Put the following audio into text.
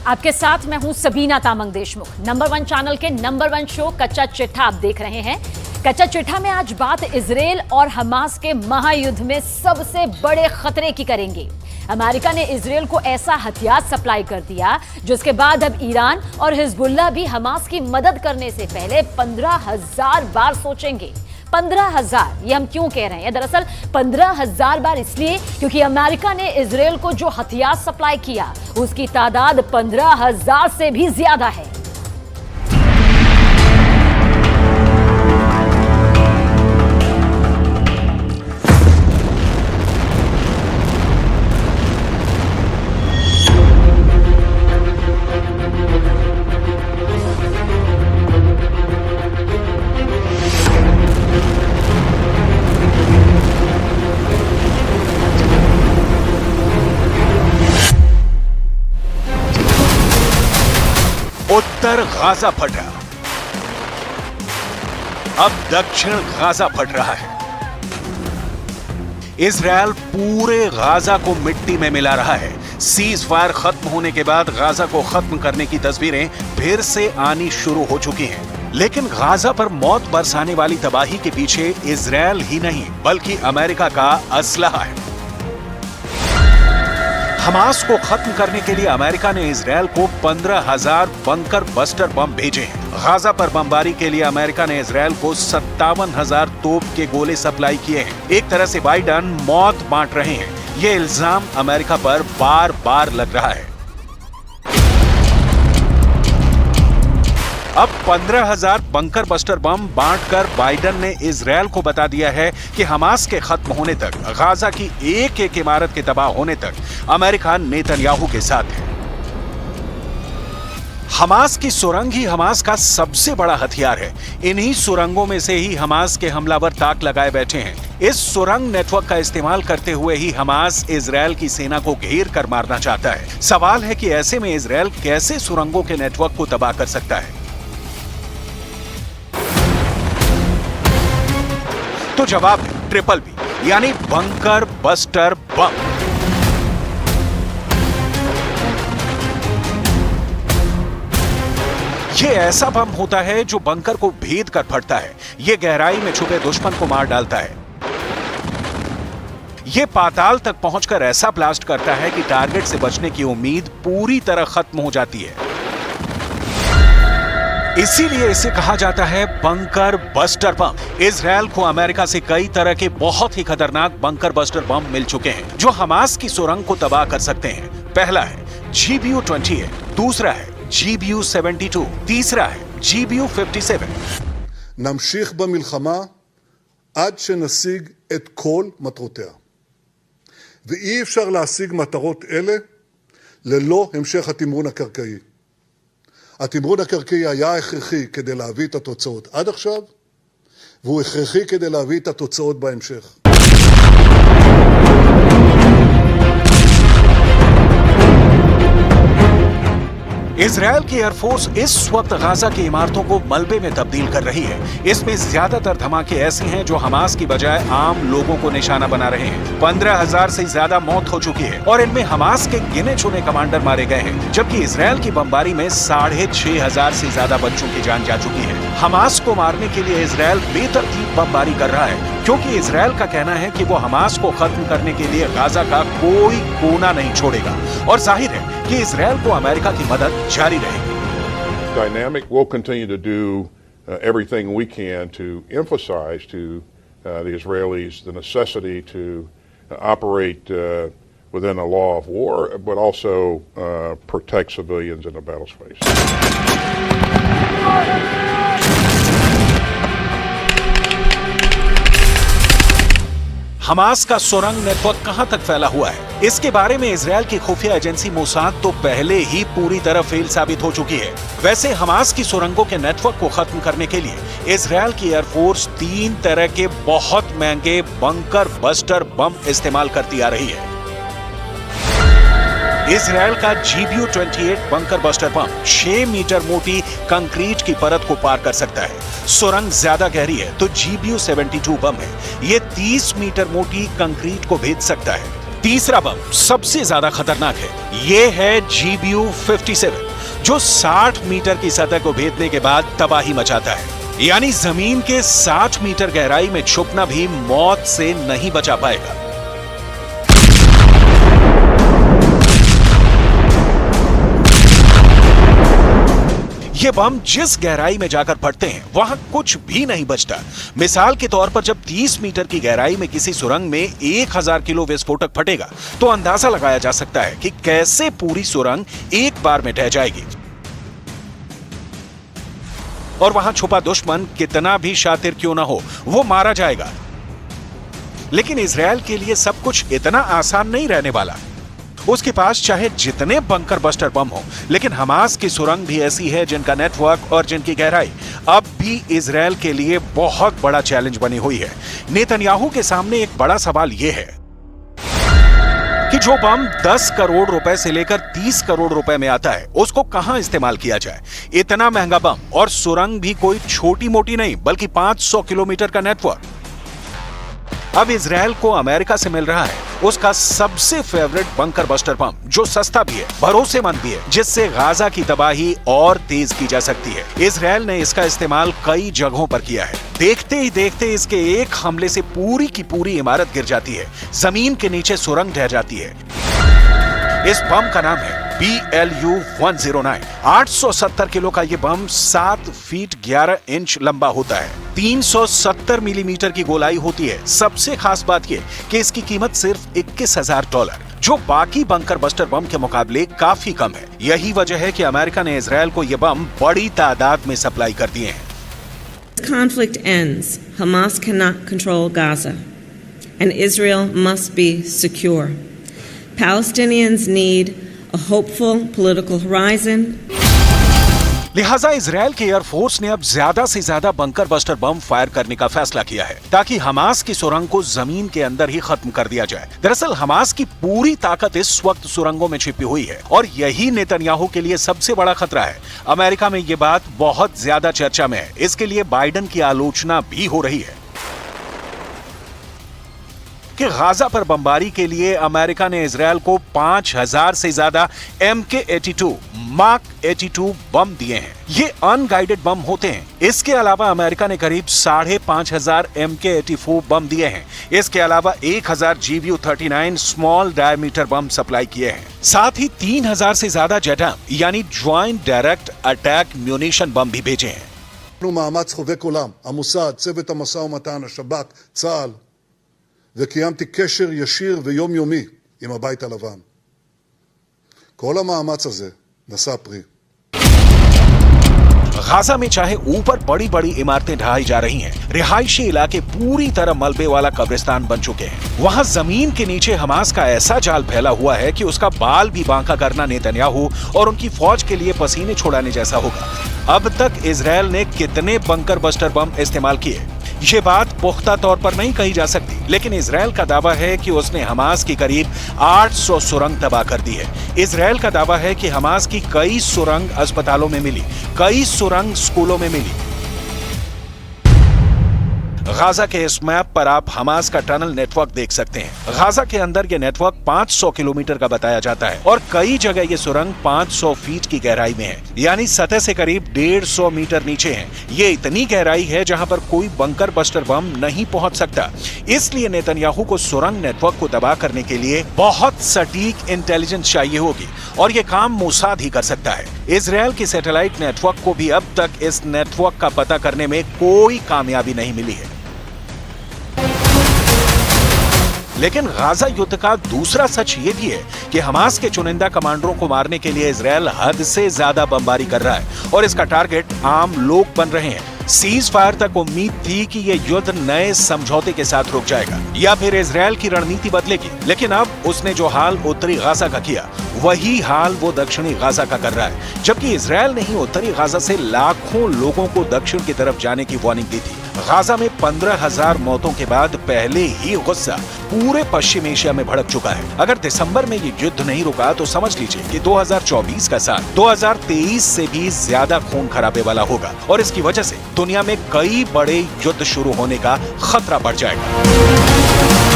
आपके साथ मैं हूं सबीना तामंग देशमुख। नंबर 1 चैनल के नंबर 1 शो कच्चा चिट्ठा आप देख रहे हैं। कच्चा चिट्ठा में आज बात इजरायल और हमास के महायुद्ध में सबसे बड़े खतरे की करेंगे। अमेरिका ने इजरायल को ऐसा हथियार सप्लाई कर दिया जिसके बाद अब ईरान और हिजबुल्लाह भी हमास की मदद करने से पहले 15,000 बार सोचेंगे। 15,000 ये हम क्यों कह रहे हैं? दरअसल 15,000 बार इसलिए क्योंकि अमेरिका ने इजरायल को जो हथियार सप्लाई किया उसकी तादाद 15,000 से भी ज्यादा है। उत्तर गाजा फट रहा, अब दक्षिण गाजा फट रहा है। इजरायल पूरे गाजा को मिट्टी में मिला रहा है। सीज फायर खत्म होने के बाद गाजा को खत्म करने की तस्वीरें फिर से आनी शुरू हो चुकी हैं। लेकिन गाजा पर मौत बरसाने वाली तबाही के पीछे इजरायल ही नहीं बल्कि अमेरिका का असलहा है। हमास को खत्म करने के लिए अमेरिका ने इजरायल को 15,000 बंकर बस्टर बम भेजे हैं। गाजा पर बमबारी के लिए अमेरिका ने इजरायल को 57,000 तोप के गोले सप्लाई किए हैं। एक तरह से बाइडन मौत बांट रहे हैं। ये इल्जाम अमेरिका पर बार बार लग रहा है। अब 15,000 बंकर बस्टर बम बांटकर बाइडन ने इजरायल को बता दिया है कि हमास के खत्म होने तक, गाजा की एक एक इमारत के तबाह होने तक अमेरिका नेतन्याहू के साथ है। हमास की सुरंग ही हमास का सबसे बड़ा हथियार है। इन्हीं सुरंगों में से ही हमास के हमलावर ताक लगाए बैठे हैं। इस सुरंग नेटवर्क का इस्तेमाल करते हुए ही हमास इजरायल की सेना को घेर कर मारना चाहता है। सवाल है कि ऐसे में इजरायल कैसे सुरंगों के नेटवर्क को तबाह कर सकता है? तो जवाब है ट्रिपल बी, यानी बंकर बस्टर बम। ये ऐसा बम होता है जो बंकर को भेद कर फटता है। ये गहराई में छुपे दुश्मन को मार डालता है। ये पाताल तक पहुंचकर ऐसा ब्लास्ट करता है कि टारगेट से बचने की उम्मीद पूरी तरह खत्म हो जाती है। इसीलिए इसे कहा जाता है बंकर बस्टर बम। इजरायल को अमेरिका से कई तरह के बहुत ही खतरनाक बंकर बस्टर बम मिल चुके हैं जो हमास की सुरंग को तबाह कर सकते हैं। पहला है GBU-28, दूसरा है GBU-72, तीसरा है GBU-57। נמשיך במלחמה עד שנשיג את כל מטרותיה. ואי אפשר להשיג מטרות אלה ללא המשך התמרון הקרקעי. התמרון הקרקעי היה הכרחי כדי להביא את התוצאות עד עכשיו, והוא הכרחי כדי להביא את התוצאות בהמשך. इजरायल की एयरफोर्स इस वक्त गाजा की इमारतों को मलबे में तब्दील कर रही है। इसमें ज्यादातर धमाके ऐसे हैं जो हमास की बजाय आम लोगों को निशाना बना रहे हैं। 15,000 से ज्यादा मौत हो चुकी है और इनमें हमास के गिने चुने कमांडर मारे गए हैं, जबकि इजरायल की बमबारी में 6,500 से ज्यादा बच्चों की जान जा चुकी है। हमास को मारने के लिए इजरायल बेतरतीब बमबारी कर रहा है क्योंकि इजरायल का कहना है कि वो हमास को खत्म करने के लिए गाजा का कोई कोना नहीं छोड़ेगा और जाहिर है कि इजरायल को अमेरिका की मदद जारी रहेगी। Dynamic will continue to do everything we can to emphasize to the Israelis the necessity to operate within the law of war, but also protect civilians in the battle space. Hamas का सुरंग network कहां तक फैला हुआ है, इसके बारे में इजरायल की खुफिया एजेंसी मोसाद तो पहले ही पूरी तरह फेल साबित हो चुकी है। वैसे हमास की सुरंगों के नेटवर्क को खत्म करने के लिए इजरायल की एयरफोर्स 3 तरह के बहुत महंगे बंकर बस्टर बम इस्तेमाल करती आ रही है। इजरायल का GBU-28 bunker buster bomb 6 metre मोटी कंक्रीट की परत को पार कर सकता है। सुरंग ज्यादा गहरी है तो GBU-72 बम है, ये 30 मीटर मोटी कंक्रीट को भेद सकता है। तीसरा बम सबसे ज्यादा खतरनाक है। ये है GBU-57, जो 60 मीटर की सतह को भेदने के बाद तबाही मचाता है। यानी जमीन के 60 मीटर गहराई में छुपना भी मौत से नहीं बचा पाएगा। ये बम जिस गहराई में जाकर फटते हैं वहां कुछ भी नहीं बचता। मिसाल के तौर पर जब 30 मीटर की गहराई में किसी सुरंग में 1000 किलो विस्फोटक फटेगा तो अंदाजा लगाया जा सकता है कि कैसे पूरी सुरंग एक बार में ढह जाएगी। और वहां छुपा दुश्मन कितना भी शातिर क्यों ना हो, वो मारा जाएगा। लेकिन इजरायल के लिए सब कुछ इतना आसान नहीं रहने वाला। उसके पास चाहे जितने बंकर बस्टर बम हो, लेकिन हमास की सुरंग भी ऐसी है जिनका नेटवर्क और जिनकी गहराई अब भी इजरायल के लिए बहुत बड़ा चैलेंज बनी हुई है। नेतन्याहू के सामने एक बड़ा सवाल यह है कि जो बम 10 करोड़ रुपए से लेकर 30 करोड़ रुपए में आता है, उसको कहां इस्तेमाल किया जाए। इतना महंगा बम और सुरंग भी कोई छोटी मोटी नहीं, बल्कि 500 किलोमीटर का नेटवर्क। अब इजरायल को अमेरिका से मिल रहा है उसका सबसे फेवरेट बंकर बस्टर बम, जो सस्ता भी है, भरोसेमंद भी है, जिससे गाजा की तबाही और तेज की जा सकती है। इजरायल ने इसका इस्तेमाल कई जगहों पर किया है। देखते ही देखते इसके एक हमले से पूरी की पूरी इमारत गिर जाती है, जमीन के नीचे सुरंग ढह जाती है। इस बम का नाम है BLU-109। 870 किलो का यह बम 7 फीट 11 इंच लंबा होता है। 370 मिलीमीटर की गोलाई होती है। सबसे खास बात यह कि इसकी कीमत सिर्फ $21,000, जो बाकी बंकर बस्टर बम के मुकाबले काफी कम है। यही वजह है कि अमेरिका ने इजरायल को यह बम बड़ी तादाद में सप्लाई कर दिए हैं। Conflict ends, Hamas cannot control Gaza, and Israel must be secure. Palestinians need a hopeful political horizon. लिहाजा इजरायल के एयरफोर्स ने अब ज्यादा से ज्यादा बंकर बस्टर बम फायर करने का फैसला किया है, ताकि हमास की सुरंग को जमीन के अंदर ही खत्म कर दिया जाए। दरअसल हमास की पूरी ताकत इस वक्त सुरंगों में छिपी हुई है और यही नेतन्याहू के लिए सबसे बड़ा खतरा है। अमेरिका में ये बात बहुत ज्यादा चर्चा में है। इसके लिए बाइडेन की आलोचना भी हो रही है कि गाजा पर बमबारी के लिए अमेरिका ने इजरायल को 5000 से ज्यादा MK-82 मार्क 82 बम दिए हैं। ये अनगाइडेड बम होते हैं। इसके अलावा अमेरिका ने करीब 5500 MK-84 बम दिए हैं। इसके अलावा 1000 GBU-39 स्मॉल डायमीटर बम सप्लाई किए हैं। साथ ही 3000 से ज्यादा JDAM यानी ज्वाइंट डायरेक्ट अटैक म्यूनिशन बम भी भेजे हैं। מאמץ חובק עולם, המוסד, צוות המשא ומתן, השב"כ, צה"ל, וקיימתי קשר ישיר ויומיומי עם הבית הלבן. כל המאמץ הזה נשא פרי. गाजा में चाहे ऊपर बड़ी बड़ी इमारतें ढहाई जा रही हैं, रिहायशी इलाके पूरी तरह मलबे वाला कब्रिस्तान बन चुके हैं। वहां जमीन के नीचे हमास का ऐसा जाल फैला हुआ है कि उसका बाल भी बांका करना नेतन्याहू और उनकी फौज के लिए पसीने छुड़ाने जैसा होगा। अब तक इजरायल ने कितने बंकर बस्टर बम इस्तेमाल किए, ये बात पुख्ता तौर पर नहीं कही जा सकती, लेकिन इजरायल का दावा है कि उसने हमास की करीब 800 सुरंग तबाह कर दी है। इजरायल का दावा है कि हमास की कई सुरंग अस्पतालों में मिली, कई सुरंग स्कूलों में मिली। गाजा के इस मैप पर आप हमास का टनल नेटवर्क देख सकते हैं। गाजा के अंदर ये नेटवर्क 500 किलोमीटर का बताया जाता है और कई जगह ये सुरंग 500 फीट की गहराई में है, यानी सतह से करीब 150 मीटर नीचे है। ये इतनी गहराई है जहां पर कोई बंकर बस्टर बम नहीं पहुंच सकता। इसलिए नेतन्याहू को सुरंग नेटवर्क को तबाह करने के लिए बहुत सटीक इंटेलिजेंस चाहिए होगी और ये काम मोसाद ही कर सकता है। इजरायल की सैटेलाइट नेटवर्क को भी अब तक इस नेटवर्क का पता करने में कोई कामयाबी नहीं मिली है। लेकिन गाजा युद्ध का दूसरा सच ये भी है कि हमास के चुनिंदा कमांडरों को मारने के लिए इजरायल हद से ज्यादा बमबारी कर रहा है और इसका टारगेट आम लोग बन रहे हैं। सीज फायर तक उम्मीद थी कि ये युद्ध नए समझौते के साथ रुक जाएगा या फिर इजरायल की रणनीति बदलेगी, लेकिन अब उसने जो हाल उत्तरी गाजा का किया वही हाल वो दक्षिणी गाजा का कर रहा है। जबकि इजरायल ने ही उत्तरी गाजा से लाखों लोगों को दक्षिण की तरफ जाने की वार्निंग दी थी। गाजा में 15,000 मौतों के बाद पहले ही गुस्सा पूरे पश्चिम एशिया में भड़क चुका है। अगर दिसंबर में ये युद्ध नहीं रुका तो समझ लीजिए कि 2024 का साल 2023 से भी ज्यादा खून खराबे वाला होगा और इसकी वजह से दुनिया में कई बड़े युद्ध शुरू होने का खतरा बढ़ जाएगा।